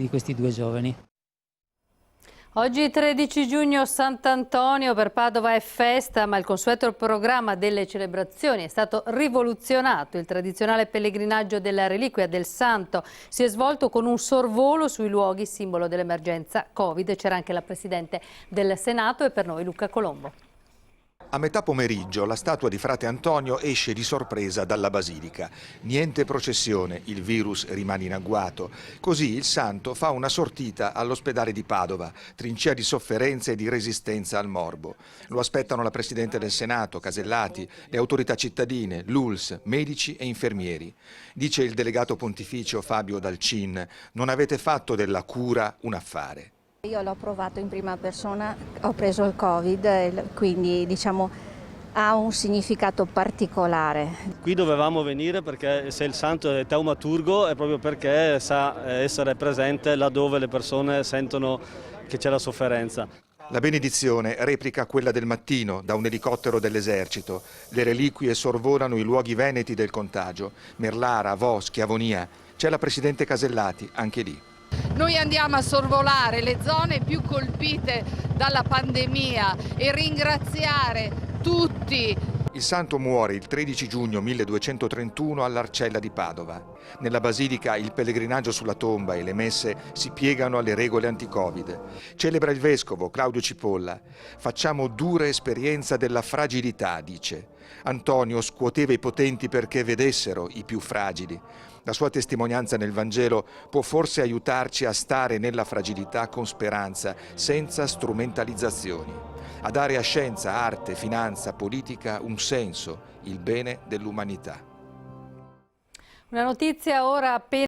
di questi due giovani. Oggi 13 giugno Sant'Antonio, per Padova è festa, ma il consueto programma delle celebrazioni è stato rivoluzionato. Il tradizionale pellegrinaggio della reliquia del santo si è svolto con un sorvolo sui luoghi simbolo dell'emergenza Covid. C'era anche la Presidente del Senato e per noi Luca Colombo. A metà pomeriggio la statua di Frate Antonio esce di sorpresa dalla basilica. Niente processione, il virus rimane in agguato. Così il santo fa una sortita all'ospedale di Padova, trincea di sofferenza e di resistenza al morbo. Lo aspettano la Presidente del Senato, Casellati, le autorità cittadine, l'ULSS, medici e infermieri. Dice il delegato pontificio Fabio Dalcin: non avete fatto della cura un affare. Io l'ho provato in prima persona, ho preso il Covid, quindi diciamo ha un significato particolare. Qui dovevamo venire perché se il santo è taumaturgo è proprio perché sa essere presente laddove le persone sentono che c'è la sofferenza. La benedizione replica quella del mattino da un elicottero dell'esercito. Le reliquie sorvolano i luoghi veneti del contagio, Merlara, Vo, Schiavonia. C'è la Presidente Casellati anche lì. Noi andiamo a sorvolare le zone più colpite dalla pandemia e ringraziare tutti. Il santo muore il 13 giugno 1231 all'Arcella di Padova. Nella basilica il pellegrinaggio sulla tomba e le messe si piegano alle regole anti-Covid. Celebra il vescovo Claudio Cipolla. Facciamo dura esperienza della fragilità, dice. Antonio scuoteva i potenti perché vedessero i più fragili. La sua testimonianza nel Vangelo può forse aiutarci a stare nella fragilità con speranza, senza strumentalizzazioni, a dare a scienza, arte, finanza, politica un senso, il bene dell'umanità. Una notizia ora appena